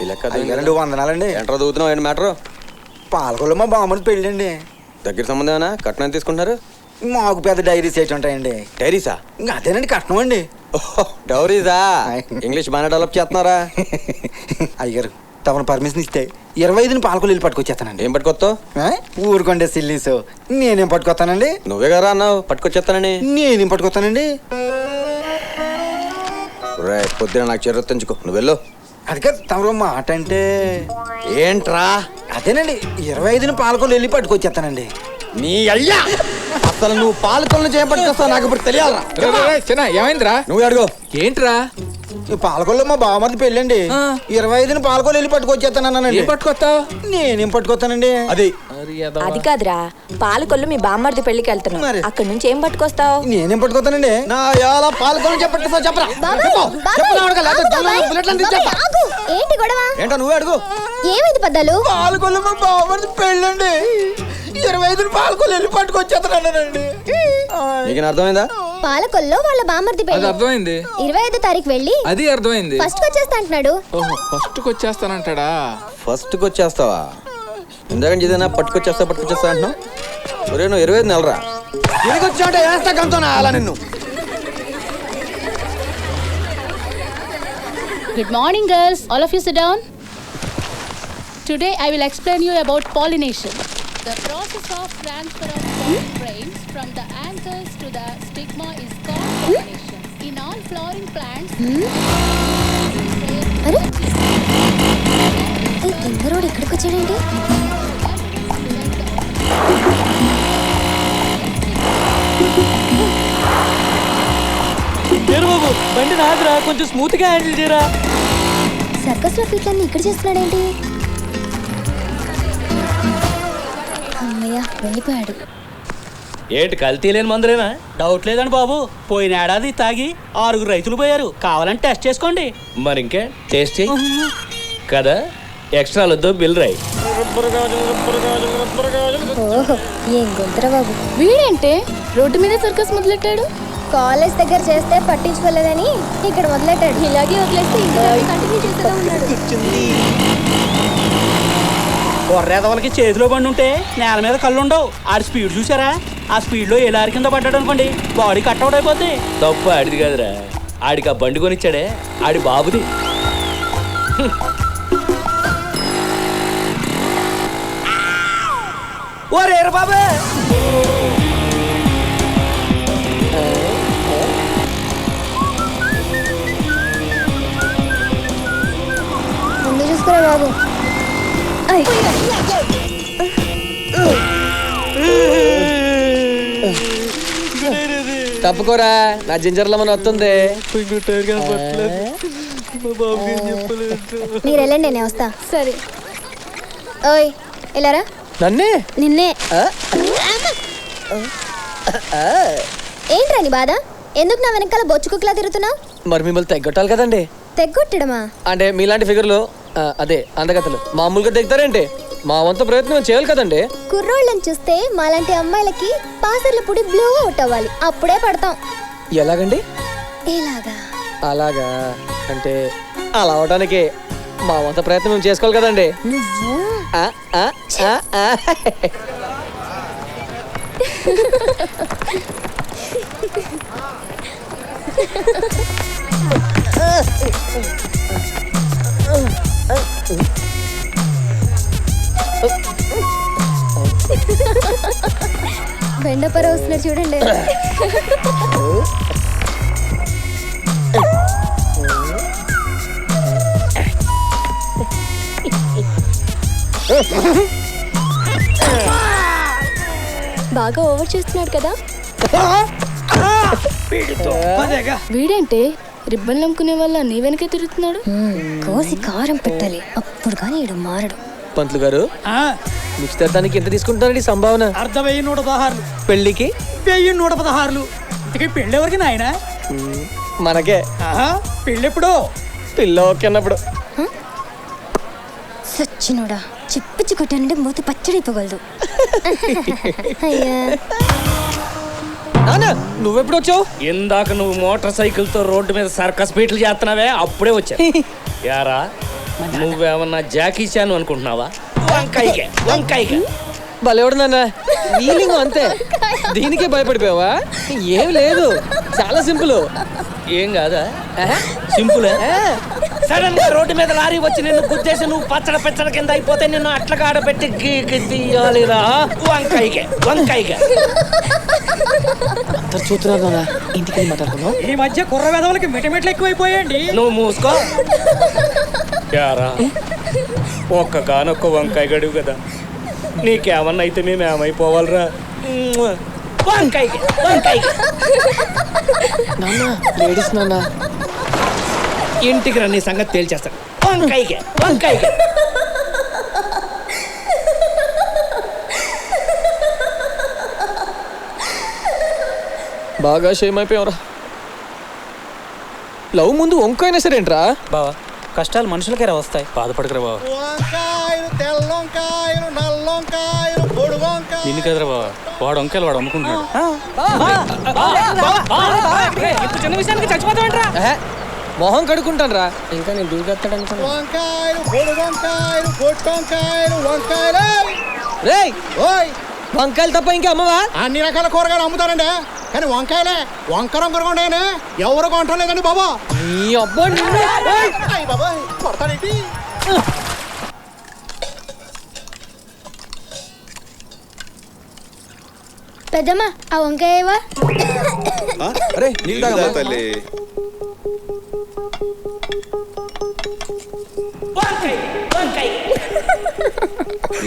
ఈ లెక్క అయ్యారండి వందనాలండి. ఎంటర్ దూతున్నావు ఏంటి మ్యాటర్? పాలకొల్లు మా బామ్మది పెళ్ళండి. దగ్గర సంబంధమేనా? కట్నం తీసుకుంటున్నారు? మాకు పెద్ద డైరీస్ ఏంటి ఉంటాయండి. డైరీసా? ఇంకా అదేనండి కట్నం అండి. డౌరీసా? ఇంగ్లీష్ బాగానే డెవలప్ చేస్తున్నారా? అయ్యారు తమను పర్మిషన్ ఇస్తే 25 పాలకొల్లు వెళ్ళి పట్టుకొచ్చేస్తానండి. ఏం పట్టుకొస్తావు? ఊరుకోండి సిల్లీసు. నేనేం పట్టుకొస్తానండి? నువ్వే కదా అన్నావు పట్టుకొచ్చేస్తానని. నేనేం పట్టుకొస్తానండి? రే పొద్దున నాకు చెర్ర తెంచుకో, నువ్వు వెళ్ళు. అది కాదు తమరు మాట అంటే. ఏంట్రా? అదేనండి 25 పాలకొల్లు వెళ్ళి పట్టుకొచ్చేస్తానండి. నీ అయ్యా అసలు నువ్వు పాలకొల్లు చేయబట్టుకొస్తావు నాకు ఇప్పుడు తెలియాలరా? ఏమైందిరా? నువ్వు అడుగు. ఏంట్రా? ఈ పాలకొల్లు మా బామ్మది పెళ్ళండి. 25 పాలకొల్లు వెళ్ళి పట్టుకొచ్చేస్తానండి. పట్టుకొస్తావు? నేనేం పట్టుకొస్తానండి? అది కాదురా, పాలకొల్లు మీ బామ్మర్ది పెళ్లికి వెళ్తున్నావు, అక్కడి నుంచి ఏం పట్టుకొస్తావు? నేనేం పట్టుకొస్తానండి? నా ఎలా పాలకొల్లు చెప్పట్టుకొస్తావు చెప్పరా? ఏంటి గొడవ? ఏంటో నువ్వే అడుగు. ఏమైంది పెద్దలు? పాలకొల్లు మా బామ్మది పెళ్ళండి. 25 పాలకొల్లు వెళ్ళి పట్టుకొచ్చేస్తానండి. నీకు అర్థమైందా? పాలకొల్లో వాళ్ళ బామ్మర్ది అది పెళ్లి అర్థమైంది. 25వ తారీఖు వెళ్ళి అది అర్థమైంది. ఫస్ట్ వచ్చేస్తా అంటున్నాడు. ఫస్ట్ వచ్చేస్తానంటాడా? ఫస్ట్కి వచ్చేస్తావా? ఇందాక ఏదైనా పట్టుకొచ్చేస్తా అంటున్నావు. ఒరే నువ్వు 25 నెలరా తిరిగి వచ్చావంటే వేస్తా కంతోనా అలా నిన్ను. Good morning, girls. All of you sit down. Today I will explain you about pollination. The process of transfer of pollen grains from the anthers to the stigma is called pollination. In all flowering plants, అరే ఈ తింగరోడు ఇక్కడికి వచ్చాడేంటి? బాబు బండి నాదిరా, కొంచెం smooth గా handle చేయరా. Circus లో ఫీట్లన్నీ ఇక్కడ చేస్తున్నాడేంటి? అమ్మయ్య వెళ్ళిపోయాడు. ఏంటి కల్తీ లేని మందులేనా? డౌట్ లేదండి బాబు, పోయిన ఏడాది తాగి 6 రైతులు పోయారు. కావాలని టెస్ట్ చేసుకోండి. మరి ఇంకే టేస్ట్ కదా, ఎక్స్ట్రా వద్దు, బిల్ రాయి. ఓహో ఏం గొంతురా బాబు. వీడేంటే రోడ్డు మీద సర్కస్ మొదలెట్టాడు? కాలేజ్ దగ్గర చేస్తే పట్టించుకోలేదని ఇక్కడ మొదలెట్టాడు. ఇలాగే వదిలేస్తే ఇంకా కంటిన్యూ చేస్తూనే ఉన్నాడు. కొర్రేదవలకి చేతిలో బండి ఉంటే నేల మీద కళ్ళు ఉండవు. ఆడి స్పీడ్ చూసారా? ఆ స్పీడ్లో ఏ లారీ కింద పడ్డాడు అనుకోండి, బాడీ కట్అవుట్ అయిపోద్ది. తప్పు ఆడిది కాదురా, ఆడికి ఆ బండి కొనిచ్చాడే ఆడి బాబుది. ఓరే బాబే, ముందు చూసుకురా బాబు. తప్పుకోరా, నా జింజర్లో మన వస్తుంది. మీరు వెళ్ళండి, నేను వస్తా. సరే. ఓయ్ వెళ్ళారా? నన్నే నిన్నే. ఏంట్రా నీ బాధ? ఎందుకు నా వెనకాల బొచ్చు కుక్కలా తిరుగుతున్నావు? మరి మిమ్మల్ని తెగ్గొట్టాలి కదండి. తెగ్గొట్టడమా? అంటే మీలాంటి ఫిగర్లు అదే అందగతలు మామూలుగా తెగుతారేంటి? మా వంత ప్రయత్నం చేయాలి కదండి. కుర్రోళ్ళని చూస్తే మాలాంటి అమ్మాయిలకి పాసర్ల పుడి బ్లూ అవుట్ అవ్వాలి, అప్పుడే పడతాం. ఎలాగండి? ఎలాగా? అలాగా అంటే అలా అవడానికి మా వంత ప్రయత్నం మేము చేసుకోవాలి కదండి. నువ్వు బెండపర వస్తున్నారు చూడండి. బాగా ఓవర్ చేస్తున్నాడు కదా. వీడేంటే రిబ్బన్ నమ్ముకునే వల్ల నీ వెనకే తిరుగుతున్నాడు. కోసి కారం పెట్టాలి, అప్పుడు కానీ ఈడు మారడు. పంతులు గారు, నిశ్చితార్థానికి ఎంత తీసుకుంటారండి సంభావన? 1,116. పెళ్లికి 1,116. ఇంతకీ పెళ్ళి ఎవరికి నాయన? మనకే. పెళ్ళెప్పుడు? పిల్ల ఓకే అన్నప్పుడు. సచ్చినోడా, చిప్పిచ్చి కొట్టానంటే మూతి పచ్చడైపోగలదు. అయ్యా నువ్వెప్పుడు వచ్చావు? ఇందాక నువ్వు మోటార్ సైకిల్ తో రోడ్డు మీద సర్కస్ బీట్లు చేస్తున్నావే, అప్పుడే వచ్చా. యారా నువ్వేమన్నా జాకీ చాన్ అనుకుంటున్నావా? వంకాయగా వంకాయగా భలేవాడు నాన్న, ఫీలింగ్ అంతే. దీనికే భయపడిపోయావా? ఏం లేదు, చాలా సింపుల్. ఏం కాదా? సింపుల్. సడన్ గా రోడ్డు మీద లారీ వచ్చి నిన్ను గుద్దేసి నువ్వు పచ్చడ పెచ్చడ కింద అయిపోతే నిన్ను అట్లా ఆడబెట్టి గీకి తీయాలిరా. వంకాయగా వంకాయగా. అందరు చూస్తున్నారు నాన్న, ఇంటికి వెళ్ళి మాట్లాడుకున్నాం. ఈ మధ్య కుర్ర వెధవలకి మిటమిట్లు ఎక్కువైపోయండి. నువ్వు మూసుకో. యారా ఒక్కగానొక్క వంకాయ గడువు కదా, నీకేమన్నా అయితే మేము ఏమైపోవాలరా? వంకాయ వంకాయ. నాన్న లేడీస్ నాన్న. ఇంటికి రా, నీ సంగతి తేల్చేస్తాను. వంకాయ వంకాయ. బాగా షేమ్ అయిపోయావరా. లవ్ ముందు వంకాయనా సరేంట్రా బావా, కష్టాలు మనుషులకే వస్తాయి. బాధపడకరా బావ. వంకాయలు తెల్ల వంకాయలు నల్ల వంకాయలు పొడి వంకాయలు. నిన్ను కదరా బావ, వాడు వంకాయలు వాడు అమ్ముకుంటున్నాడు. చిన్న విషయానికి చచ్చిపోతావంటరా? మొహం కడుక్కుంటాను రా, ఇంకా నేను దూకెత్తాడు అనుకున్నా. వంకాయలు పొడి వంకాయలు పొట్టు వంకాయలు వంకాయలు. రేయ్, ఓయ్, వంకాయలు తప్ప ఇంకా అమ్మవా? అన్ని రకాల కూరగాయలు అమ్ముతారండి, కానీ వంకాయలే వంక రంగుగా ఉన్నాయని ఎవరు కొంటాం లేదండి బాబా. నీ అబ్బా నిన్ను. ఏయ్! బాబా కొడతానేంటి? పెద్దమ్మా ఆ వంకాయవా? అరే నీళ్ళు తాగమ్మా. తల్లి వంకాయ వంకాయ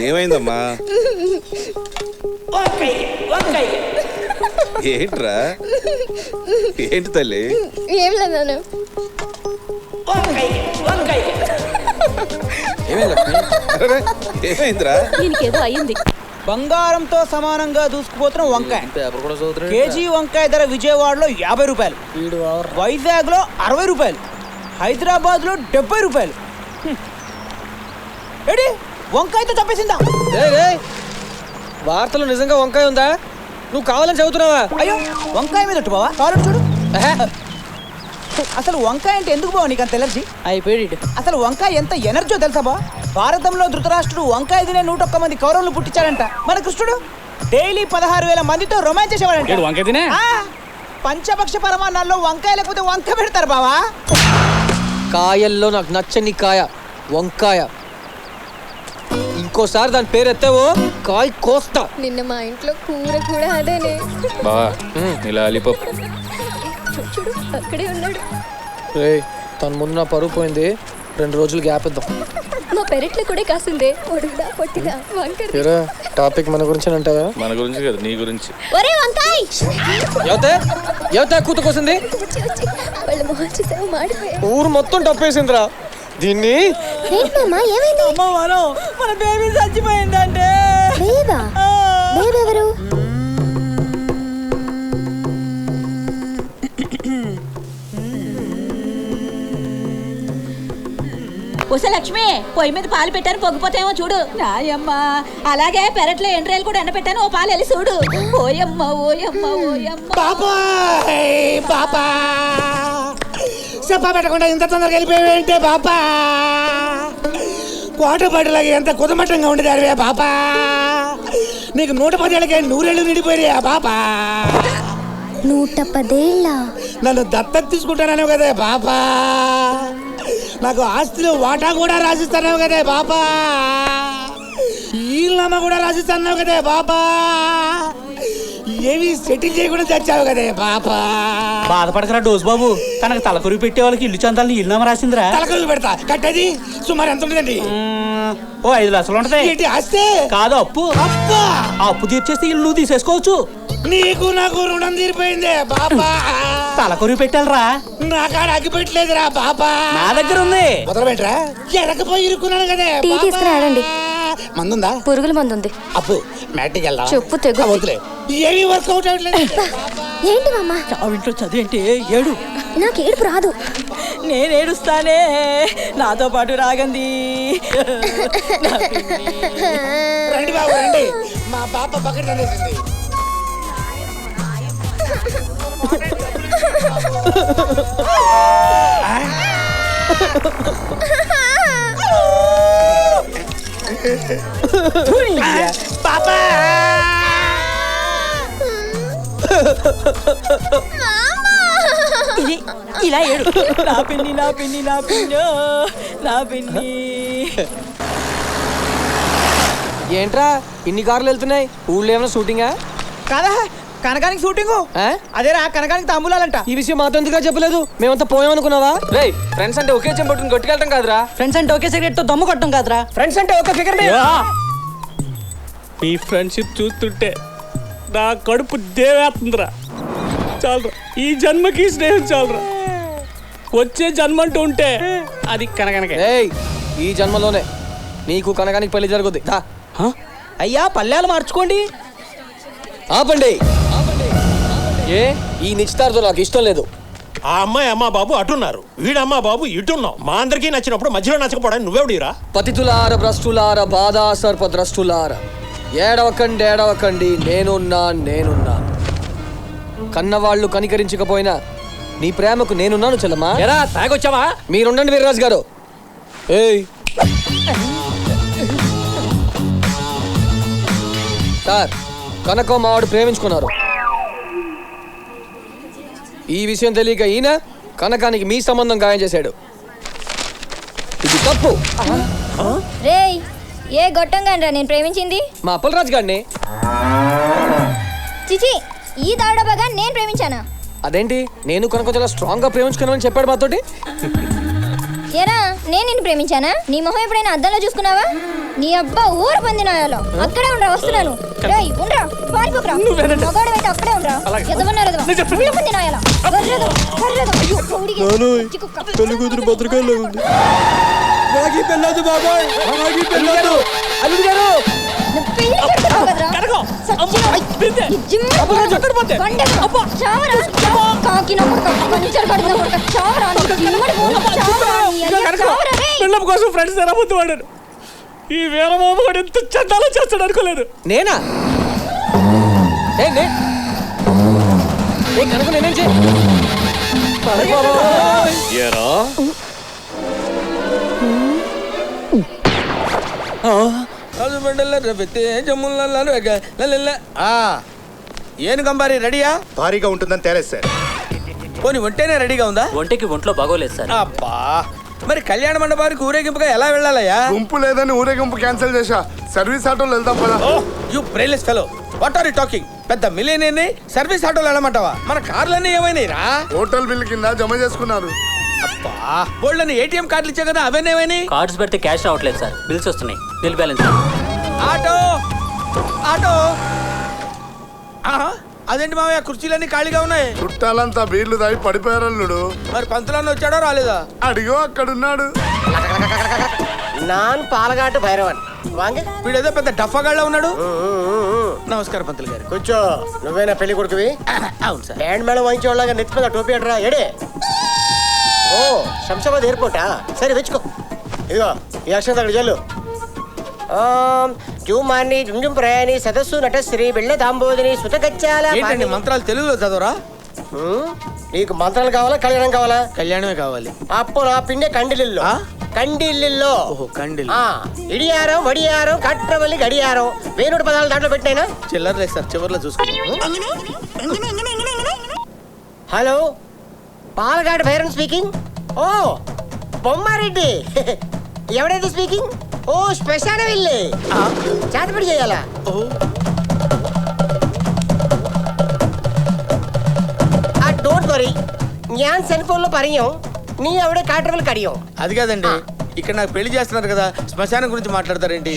ఏమైందమ్మా? వంకాయ వంకాయ. ఏంట్రా? ఏంటి తల్లి? ఏం లేదు. వంకాయ వంకాయ. ఏమైంది లక్ష్మి? అరే, ఏమైందిరా? దీనికేదో అయ్యింది. బంగారంతో సమానంగా దూసుకుపోతున్న వంకాయ. పేపర్ కూడా చదువుతున్నాడు. కేజీ వంకాయ ధర విజయవాడలో 50 రూపాయలు, వైజాగ్ లో 60 రూపాయలు, హైదరాబాద్ లో 70 రూపాయలు. ఏడి వంకాయతో చంపేసిందా? ఏయ్, ఏయ్, వార్తలు నిజంగా వంకాయ ఉందా? నువ్వు కావాలని చదువుతున్నావా? అయ్యో, వంకాయ మీద ఒట్టు బావా, కావాలని చూడు. అసలు వంకాయ అంటే ఎందుకు బావ నీకు అంత ఎలర్జీ? అయిపోయాడు. అసలు వంకాయ ఎంత ఎనర్జీ తెలుసా బా? భారతంలో ధృతరాష్ట్రుడు వంకాయ తినే 101 మంది కౌరవులు పుట్టించాడంట. మన కృష్ణుడు డైలీ 16,000 మందితో రొమాన్స్ చేసేవాడంట. వంకాయ తినే పంచపక్ష పరమాన్నాల్లో వంకాయ లేకపోతే వంక పెడతారు బావా. కాయల్లో నాకు నచ్చని కాయ వంకాయ. ఇంకోసారి దాని పేరు ఎత్తావో కాయ కోస్తా. నిన్న మా ఇంట్లో కూర కూడా అదేనే. బావా ఇలా లాలీపాప్. చూడు అక్కడే ఉన్నాడు. ఏయ్, తన ముందు నా పరువు పోయింది, 2 రోజులు గ్యాప్ ఇద్దాం. మా పెరట్లో కూడా కాసిందే, పొడుగుదా పొట్టిదా వంకాయ. ఏరా, టాపిక్ మన గురించి అంటావా? మన గురించి కదా, నీ గురించి. ఒరే వంకాయ ఎవతే కూత కోసింది? వచ్చి వచ్చి వాళ్ళ మొహం చూసావు మాడిపోయా. ఊరు మొత్తం టప్పేసిందిరా దీన్ని. ఏంటి మామ ఏమైంది? మన బేబీ చచ్చిపోయిందంటే. బేబా? బేబీ ఎవరు? ఉస లక్ష్మి, పొయ్యి మీద పాలు పెట్టాను, పొగ్గిపోతాయేమో చూడు. నాయమ్మ, అలాగే పెరట్లో ఎండ్రాయిలు కూడా ఎండపెట్టాను, ఓ పాలు వెళ్ళి చూడు. ఓయమ్మ ఓయమ్మ ఓయమ్మ. బాబా చెప్పా పెట్టకుండా ఇంత తొందరగా వెళ్ళిపోయావంటే బాబా. కోటపాటిలాగా ఎంత కుదమట్టంగా ఉండేది అరవే బాబా. నీకు 110 ఏళ్ళకే 100 ఏళ్ళు నిండిపోయా బాబా. 110 ఏళ్ళ? నన్ను దత్తత తీసుకుంటాను కదే బాబా. నాకు ఆస్తిలో వాటా కూడా రాసిస్తున్నావు కదే బాబా. ఈళ్ళమ్మ కూడా రాసిస్తున్నావు కదే బాబా. ఏమి సెటిల్ చేయకుండా చచ్చావు కదే బాబా. బాధపడకరా డోస్ బాబు, తనకు తలకొరి పెట్టే వాళ్ళకి ఇల్లు చందాలని ఇల్లు రాసిందిరా. తలకొల్లు పెడతా, కట్టేది సుమారు ఎంత ఉంటుందండి? ఓ 5 లక్షలు ఉంటది. ఏంటి ఆస్తే? కాదు అప్పు. అబ్బా, అప్పు తీర్చేస్తే ఇల్లు నువ్వు తీసేసుకోవచ్చు. నీకు నాకు రుణం తీరిపోయిందే బాబా. తలకొరి పెట్టాలరా. నా కాడ అగ్గి పెట్టలేదురా బాబా. నా దగ్గర ఉంది. మొదలుపెట్టరా, ఎరకపోయి ఇరుక్కున్నాను కదే. టీ తీసుకురాడండి. మందుందా? పురుగుల మందు ఉంది. అప్పు మ్యాట్కి వెళ్దాం. చెప్పు తెగు. వద్దులే, ఏమీ వర్కౌట్ అవ్వట్లేదు. ఏంటి మామ? ఇంట్లో చదివేంటి? ఏడు. నాకు ఏడుపు రాదు. నేను ఏడుస్తానే, నాతో పాటు రాగంది. రండి బాబు రండి, మా పాప పక్కన అనేసింది. పాపా ఇలా ఏడు. నా పిన్ని నా పిన్ని నా పిన్నో నా పిన్ని. ఏంట్రా ఇన్ని కార్లు వెళ్తున్నాయి? ఊళ్ళో ఏమైనా షూటింగా? కదా కనకానికి షూటింగ్. అదేరా కనకానికి తాంబూలాలంట. ఈ విషయం మాతో ఎందుకు చెప్పలేదు? మేమంతా పోయామనుకున్నావా? రేయ్, ఫ్రెండ్స్ అంటే ఒకే చెంపట్టుకుని కొట్టుకెళ్ళటం కాదురా. ఫ్రెండ్స్ అంటే ఒకే సిగరెట్ తో దమ్ము కొట్టడం కాదురా. ఫ్రెండ్స్ అంటే ఒక ఫిగర్ మీ ఫ్రెండ్షిప్ చూస్తుంటే నా కడుపు దేవేస్తుందిరా. చాలరా, ఈ జన్మకి స్నేహం చాలరా. వచ్చే జన్మ అంటూ ఉంటే అది కనకనకే. ఈ జన్మలోనే నీకు కనకానికి పెళ్లి జరుగుద్ది. అయ్యా పల్లెలు మార్చుకోండి. ఆపండి. ఏ ఈ నిశ్చితార్థం నాకు ఇష్టం లేదు. ఆ అమ్మాయి అమ్మా బాబు అటున్నారు, వీడమ్మా బాబు ఇటున్నాం. మా అందరికీ నచ్చినప్పుడు మధ్యలో నచ్చకపోవడానికి నువ్వెవడిరా? పతితులార భ్రష్టులార బాధా సర్ప ద్రష్టులార ఏడవకండి ఏడవకండి, నేనున్నా. కన్నవాళ్ళు కనికరించకపోయినా నీ ప్రేమకు నేనున్నాను చెల్లమ్మా. ఎరా తాగొచ్చావా? మీరుండండి వీర్రాజు గారు. ఏయ్ సార్, కనకో మావాడు ప్రేమించుకున్నారు. ఈ విషయం తెలియక ఈయన కనకానికి మీ సంబంధం గాయం చేశాడు. ఇది తప్పు. రేయ్, ఏ గొట్టంగా నేను ప్రేమించింది? మా అప్పలరాజు గారిని. చిచి, ఈ దాడబాగా నేను ప్రేమించానా? అదేంటి, నేను కనుక చాలా స్ట్రాంగ్ గా ప్రేమించుకున్నానని చెప్పాడు మాతోటి. ఎరా, నేను నిన్ను ప్రేమించానా? నీ మొహం ఎప్పుడైనా అద్దంలో చూసుకున్నావా? నీ అబ్బా ఊరు పొందినాయాలో. అక్కడే ఉండరా, వస్తున్నాను. రేయ్ ఉండరా, పారిపోకరా. మగాడైతే అక్కడే ఉండరా. ఎదవన్నారు ఊరు పొందినాయాలో. పెళ్లి కూతురు భద్రకాల్లో ఉంది. పెళ్ళదు బాబాయ్, పెళ్ళదు. అల్లుడు గారు పిల్లల కోసం ఫ్రెండ్స్ ఎలా ముందు వాడారు. ఈ వీరబాబు వాడు ఎంత చందాలో చేస్తాడు అనుకోలేదు. నేనా? కనుక నేనేం ఏను గంబారి రెడీయా? భారీగా ఉంటుందని తేలేస్తారు. పోనీ ఒంటేనే రెడీగా ఉందా? ఒంటికి ఒంట్లో బాగోలేదు సార్. అబ్బా, మరి కళ్యాణ మండపానికి ఊరేగింపుగా ఎలా వెళ్ళాలయ్యా? గుంపు లేదని ఊరేగింపు క్యాన్సిల్ చేశా. సర్వీస్ ఆటోలో వెళ్దాం కదా. You brainless fellow, what are you talking? పెద్ద మిలియనీర్ని సర్వీస్ ఆటోలో వెళ్ళమంటావా? మన కార్లన్నీ ఏమైనాయిరా? హోటల్ బిల్ కింద జమ చేసుకున్నారు. అబ్బా, బోల్డని ఏటీఎం కార్డులు ఇచ్చా కదా, అవన్నీ ఏమైనాయి? కార్డ్స్ పెడితే క్యాష్ రావట్లేదు సార్, బిల్స్ వస్తున్నాయి. Bill balance. Auto auto. అదేంటి మావయ్య, కుర్చీలన్నీ ఖాళీగా ఉన్నాయి. చుట్టాలంతా బీర్లు తాగి పడిపోయారల్లుడు. మరి పంతులన్న వచ్చాడో రాలేదా? అడిగో అక్కడున్నాడు. నాన్ పాలగాటు భైరవన్. వీడేదో పెద్ద డఫాగాళ్ళ ఉన్నాడు. నమస్కారం పంతులు గారు. కూర్చో. నువ్వేనా పెళ్లి కొడుకువి? అవును సార్. బ్యాండ్ మేళం వాయించేవాళ్ళగా నెత్తి మీద టోపీ అడ్రా ఏడే. ఓ, శంషాబాద్ ఎయిర్పోర్టా? సరే తెచ్చుకో. ఇదిగో ఈ అక్షరం అక్కడ చెల్లు. జూమాని జుంజుం ప్రయాణి సదస్సు నటశ్రీ బిళ్ళ దాంబోదిని సుతగచ్చాల. ఏంటండి మంత్రాలు తెలుగులో చదవరా? నీకు మంత్రాలు కావాలా, కళ్యాణం కావాలా? కళ్యాణమే కావాలి. అప్పు నా పిండే కండిలిల్లో. కండిల్లిల్లో కండిల్. ఇడియారం వడియారం కట్రవల్లి గడియారం వేణుడు పదాలు దాంట్లో పెట్టినైనా చిల్లర్లేదు సార్, చివర్లో చూసుకుంటాం. హలో, పాలగాడు భైరన్ స్పీకింగ్. ఓ బొమ్మారెడ్డి, ఎవడైతే స్పీకింగ్? ఓ శ్మశాన వెళ్ళి చేతపడి చేయాలా? డోంట్ వరీ, ഞാൻ సెల్ఫోన్లో పరియం, నీ ఆవిడ కాటర్వల్ కడియం. అది కాదండి, ఇక్కడ నాకు పెళ్లి చేస్తున్నారు కదా, శ్మశానం గురించి మాట్లాడతారేంటి?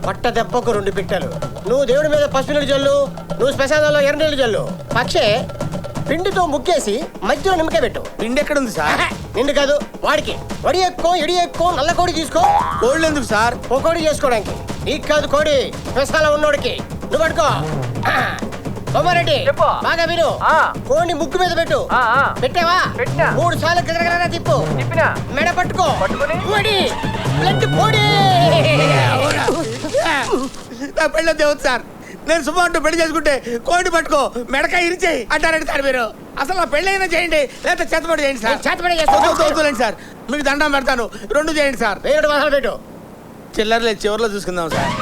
పట్ట దెబ్బకు 2 పిట్టలు. నువ్వు దేవుడి మీద పసుపు నీళ్ళు జల్లు, నువ్వు శ్మశానంలో ఎర్ర నీళ్ళు జల్లు. పక్షే పిండితో ముక్కేసి మధ్యలో నిమ్మకాయ పెట్టు. పిండి ఎక్కడ ఉంది సార్? నిండు కాదు, వాడికి. వడి ఎక్కువ ఇడి ఎక్కువ నల్ల కోడి తీసుకో. కోళ్ళు ఎందుకు సార్? ఓ కోడి చేసుకోవడానికి. నీకు కాదు కోడి, శ్మశానం ఉన్నోడికి. నువ్వు పట్టుకో. బొమ్మారెడ్డి బాగా విను. కోడిని ముగ్గు మీద పెట్టు. పెట్టావా? 3 సార్లు గదగదగా తిప్పు. మెడ పట్టుకో. కోడి బ్లడ్ కోడి. నా పెళ్ళ దేవుడు సార్, నేను శుభం అంటూ పెళ్లి చేసుకుంటే కోడి పట్టుకో మెడకాయ ఇరిచేయి అంటారండి సార్ మీరు. అసలు నా పెళ్ళైనా చేయండి లేకపోతే చేతపడి చేయండి సార్. వద్దులేండి సార్, మీకు దండం పెడతాను. 2 చేయండి సార్. పెట్టు చిల్లర లేదు, చివరిలో చూసుకుందాం సార్.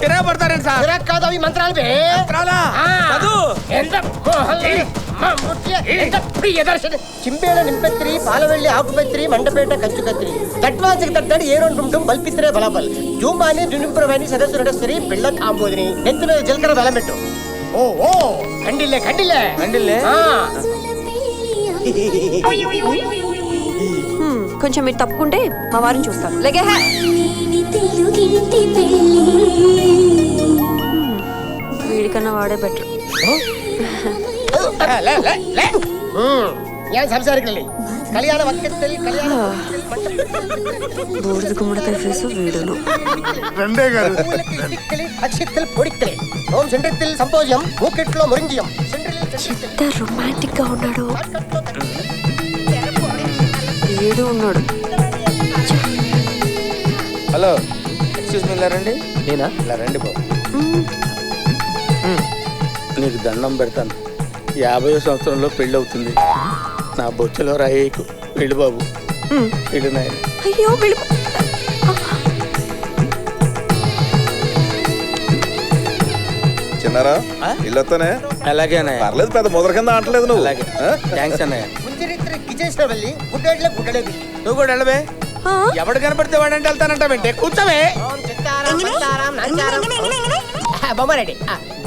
చిరా పడతారండి సార్. కాదు అవి మంత్రాలు చింపేళ నింపెత్తిరి పాలవెల్లి ఆకుపెత్తిరి మండపేట కంచు కత్తిరి తట్వాసికి తట్టడి ఏరుంటుంటం బల్పిత్రే బలాబల్ జూంబాని దునింపురవాణి సదస్సు నడస్సరి పిల్ల కాంబోదిని నెత్తి మీద జీలకర్ర బలం పెట్టు. ఓ ఓ కండిల్లే కండిల్లే కండిల్లే. కొంచెం మీరు తప్పుకుంటే మా వారిని చూస్తాను. లేకే వీడికన్నా వాడే బెటర్. బూడిద గుమ్మడికాయ ఫేసు వీడును. ఎంత రొమాంటిక్ గా ఉన్నాడు. వీడు ఉన్నాడు. హలో, ఎక్స్క్యూజ్ మీ, ఇలా రండి. నేనా? ఇలా రండి బాబు. నీకు దండం పెడతాను. 50వ సంవత్సరంలో పెళ్ళి అవుతుంది. నా బొచ్చులో రాయేకు. వెళ్ళు బాబు, వెళ్ళు నాయన. అయ్యో చిన్నారా ఇల్లొత్తనే. అలాగే అన్నయ్య. పర్లేదు, పెద్ద ముద్ర కింద అంటలేదు నువ్వు. అలాగే, థ్యాంక్స్ అన్నయ్య. నువ్వు కూడా వెళ్ళవే. ఎవడు కనపడితే వాడంటే వెళ్తానంటావేంటే? కూర్చోవే. బొమ్మారెడ్డి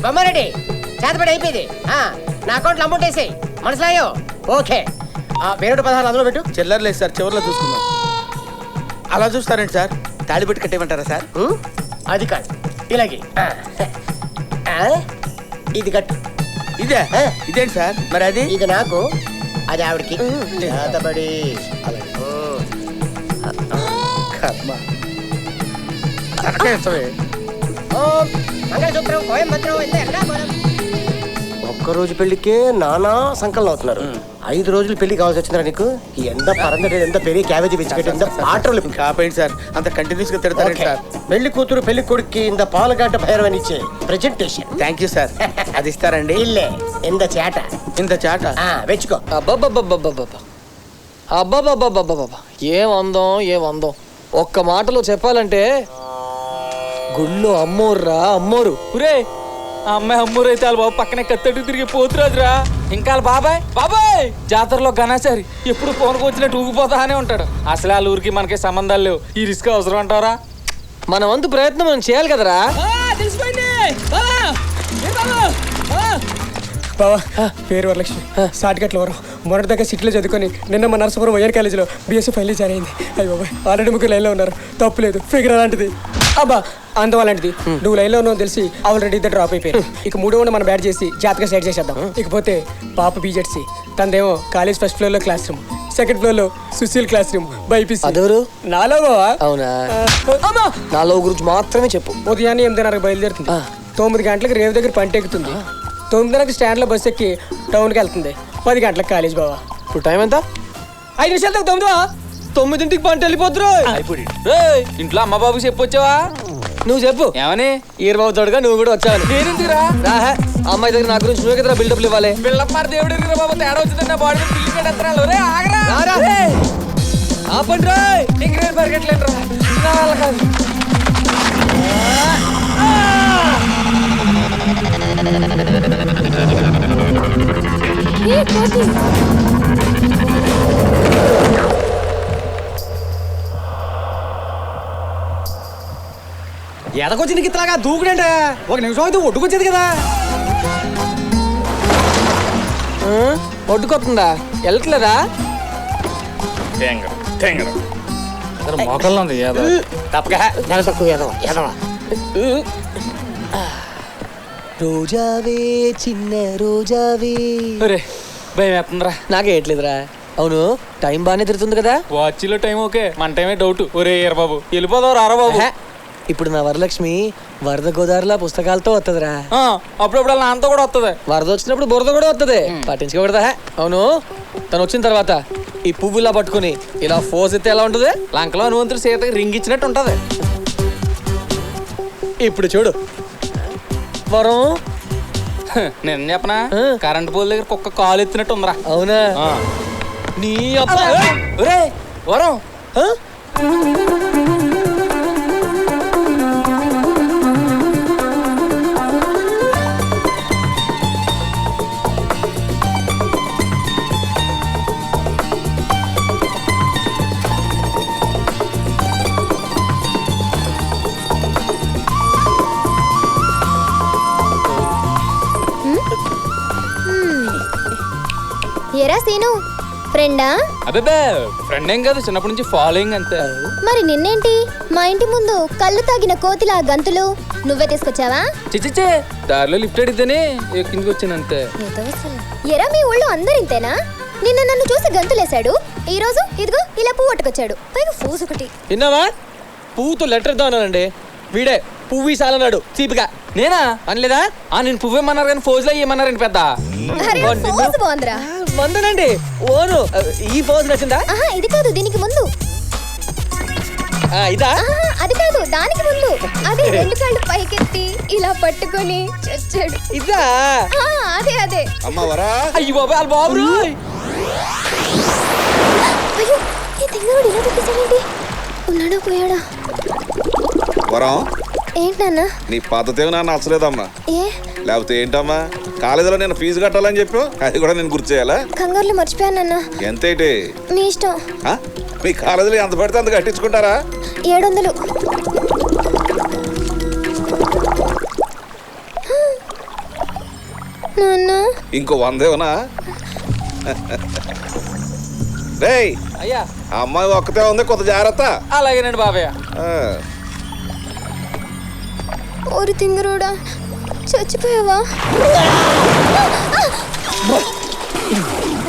బొమ్మారెడ్డి చేతపడి అయిపోయింది. నా అకౌంట్లో అమౌంట్ వేసేయి. మనసులాయో ఓకే. 16 అందులో పెట్టు. చిల్లర లేదు సార్, చివరిలో చూసుకుందాం. అలా చూస్తారండి సార్? తాళి పెట్టి కట్టేయమంటారా సార్? అది కాదు, ఇలాగే ఇది కట్టు. ఇదే ఇదేంటి సార్? మరి అది ఇది నాకు, అది ఆవిడకి. చేతబడి మంగళసూత్రం కోయంబత్రం ఒక్కరోజు పెళ్లికే నానా సంకలనం అవుతున్నారు. 5 రోజులు పెళ్లి కావాల్సి వచ్చిందా నీకు? ఎంత పరందటి, ఎంత పెరిగి క్యాబేజీ బిస్కెట్, ఎంత పాటలు కాపేయండి సార్. అంత కంటిన్యూస్ గా తిడతారండి సార్. పెళ్లి కూతురు పెళ్లి కొడుక్కి ఇంత పాలగాట భైరవని ఇచ్చే ప్రెజెంటేషన్. Thank you sir. అది ఇస్తారండి? ఇల్లే ఇంత చేట, ఇంత చాట వెచ్చుకో. అబ్బాబ్బాబ్బాబ్బా, ఏం అందం, ఏం అందం. ఒక్క మాటలో చెప్పాలంటే గుళ్ళో అమ్మోర్రా అమ్మోరు. ఒరే, ఆ అమ్మాయి అమ్మూరు అయితే వాళ్ళ బాబు పక్కనే కత్తట్టు తిరిగి పోతురాజురా. ఇంకా వాళ్ళ బాబాయ్ బాబాయ్ జాతరలో ఘనాచారి ఎప్పుడు ఫోన్కి వచ్చినట్టు ఊగిపోతానే ఉంటాడు. అసలు వాళ్ళ ఊరికి మనకి సంబంధాలు లేవు. ఈ రిస్క్ అవసరం అంటారా? మన వంతు ప్రయత్నం మనం చేయాలి కదరా. బావా, పేరు వరలక్ష్మి, సాటిగట్ల వరం. మొన్నటి దాకా సిటీలో చదువుకొని నిన్న మా నర్సపురం వైఆర్ కాలేజీలో బీఎస్సీ ఫైనల్ జాయిన్ అయింది. అయ్యి బాబాయ్, ఆల్రెడీ 3 లైన్లో ఉన్నారు. తప్పులేదు, ఫిగర్ అలాంటిది. అబ్బా అందం అలాంటిది. నువ్వు లైన్లో ఉన్నావు తెలిసి ఆల్రెడీ ఇద్దరు డ్రాప్ అయిపోయారు. ఇక 3వ మనం బ్యాట్ చేసి జాతక సెట్ చేసేద్దాం. ఇకపోతే పాప బీజెడ్సీ, తనదేమో కాలేజ్ ఫస్ట్ ఫ్లోర్ లో క్లాస్ రూమ్, సెకండ్ ఫ్లోర్ లో సుశీల్ క్లాస్ రూమ్, బైపీసీ. అదెవరు? నాలో బావా. అవునా? నాలో గురించి మాత్రమే చెప్పు. ఉదయాన్నే 8:30 బయలుదేరుతుంది. 9 గంటలకు రేవు దగ్గర పంట ఎక్కుతుంది. 9:30కి స్టాండ్ లో బస్ ఎక్కి టౌన్కి వెళ్తుంది. 10 గంటలకు కాలేజ్ బావా. ఇప్పుడు టైం ఎంత? 5 నిమిషాలు తగ్గ 9ంటికి పంట వెళ్ళిపోతురు. ఇంట్లో అమ్మ బాబు చెప్పొచ్చావా? నువ్వు చెప్పు. ఏమని? ఈరబాబు తోడుగా నువ్వు కూడా వచ్చావు. నేనెందుకురా? అమ్మాయి దగ్గర నా గురించి నువ్వే కదా బిల్డప్లు ఇవ్వాలి. బిల్డప్ మరి దేవుడు బాబు తేడా వచ్చింది. Body building ఎత్తరాలు. రే ఆగరా, ఆపండి రా. ఇంగ్రేజ్ పరిగెట్లేదు రా. ఎదకొచ్చింది ఇట్లాగా దూకుడంటే 1 నిమిషం అయితే ఒడ్డుకొచ్చేది కదా. ఒడ్డుకొస్తుందా? వెళ్ళట్లేదా? మొక్కల్లో ఉంది రోజావే చిన్న రోజావే. భయం వేస్తుందిరా. నాకేట్లేదురా. అవును, టైం బాగానే తిరుగుతుంది కదా? వాచ్లో టైం ఓకే, మన టైమే డౌట్. ఒరే బాబు వెళ్ళిపోదావు రారా బాబు. ఇప్పుడు నా వరలక్ష్మి వరద గోదావరిలో పుస్తకాలతో వస్తుందిరా. అప్పుడప్పుడు నాన్నతో కూడా వస్తుంది. వరద వచ్చినప్పుడు బురద కూడా వస్తుంది. పట్టించుకోకూడదా? అవును, తను వచ్చిన తర్వాత ఈ పువ్వులా పట్టుకుని ఇలా ఫోజ్ ఎత్తే ఎలా ఉంటుంది? లంకలో హనుమంతుడు సీతకి రింగ్ ఇచ్చినట్టు ఉంటది. ఇప్పుడు చూడు వరం. నేను చెప్పనా కరెంట్ పోల్ దగ్గర కుక్క కాలు ఎత్తినట్టు ఉందిరా. అవునా? నీ అబ్బా ఒరే వరం. ఎరా సీను ఫ్రెండా? అబ్బే ఫ్రెండ్ ఏం కాదు, చిన్నప్పటి నుంచి ఫాలోయింగ్ అంతే. మరి నిన్నేంటి మా ఇంటి ముందు కళ్ళు తాగిన కోతిలా గంతులు నువ్వే తీసుకొచ్చావా? చిచ్చిచ్చే దారిలో లిఫ్ట్ అడిగితేనే కిందికి వచ్చాను అంతే. ఎరా మీ ఊళ్ళో అందరు ఇంతేనా? నిన్న నన్ను చూసి గంతులేశాడు, ఈ రోజు ఇదిగో ఇలా పువ్వు పట్టుకొచ్చాడు, పైగా ఫోజ్ ఒకటి. విన్నావా? పువ్వుతో లెటర్ ఇద్దామన్నానండి, వీడే పువ్వు ఇసాలన్నాడు చీపిగా. నేనా అనలేదా? నేను పువ్వేమన్నారు కానీ ఫోజ్ లో ఏమన్నారండి పెద్ద. అరే ఫోజ్ బాగుందిరా. మందునండి ఓను. ఈ ఫోజ్ నచ్చిందా? ఆహా ఇది కాదు, దీనికి ముందు. ఇదా? అది కాదు, దానికి ముందు. అదే రెండు కాళ్ళు పైకెత్తి ఇలా పట్టుకొని చచ్చాడు. ఇదా? అదే అదే. అమ్మవరా? అయ్యి బాబా వాళ్ళ బాబు. అయ్యో ఈ తింగరుడు ఇలా తప్పించాడండి. ఉన్నాడా పోయాడా? వరం, ఏంటన్నా? నీ పద్ధతి నాకు నచ్చలేదమ్మా. ఏ లేకపోతే ఏంటమ్మా, కాలేజీలో నేను ఫీజు కట్టాలని చెప్పు, అది కూడా నేను గుర్తు చేయాలా? కంగారులో మర్చిపోయానన్నా. ఎంతేటి? మీ ఇష్టం. మీ కాలేజీలో ఎంత పడితే అంత కట్టించుకుంటారా? 700. ఇంకో 100 ఏమన్నా? రేయ్ అయ్యా ఆ అమ్మాయి ఒక్కతే ఉంది, కొంత జాగ్రత్త. అలాగేనండి బాబయ్య. ఓరి తింగరోడా, చచ్చిపోయావా?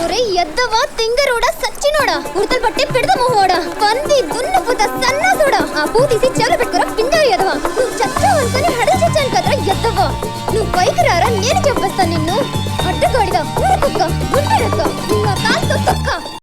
ఒరే ఎద్దవా తింగరోడా, సచ్చినోడా, ఉడతలు పట్టే పెడద మొహోడా, పంది దున్నపుత సన్నాసుడా, ఆ పూ తీసి చెవులు పెట్టుకురా పింజారు ఎదవా. నువ్వు చచ్చావనుకొని హడలు చచ్చాను కదరా ఎద్దవా. నువ్వు పైకి రారా, నేను చెప్పేస్తాను నిన్ను. అడ్డగాడిగా ఊరుకుక్క గుండెడక్క, నువ్వు ఆ కాలుతో తొక్క.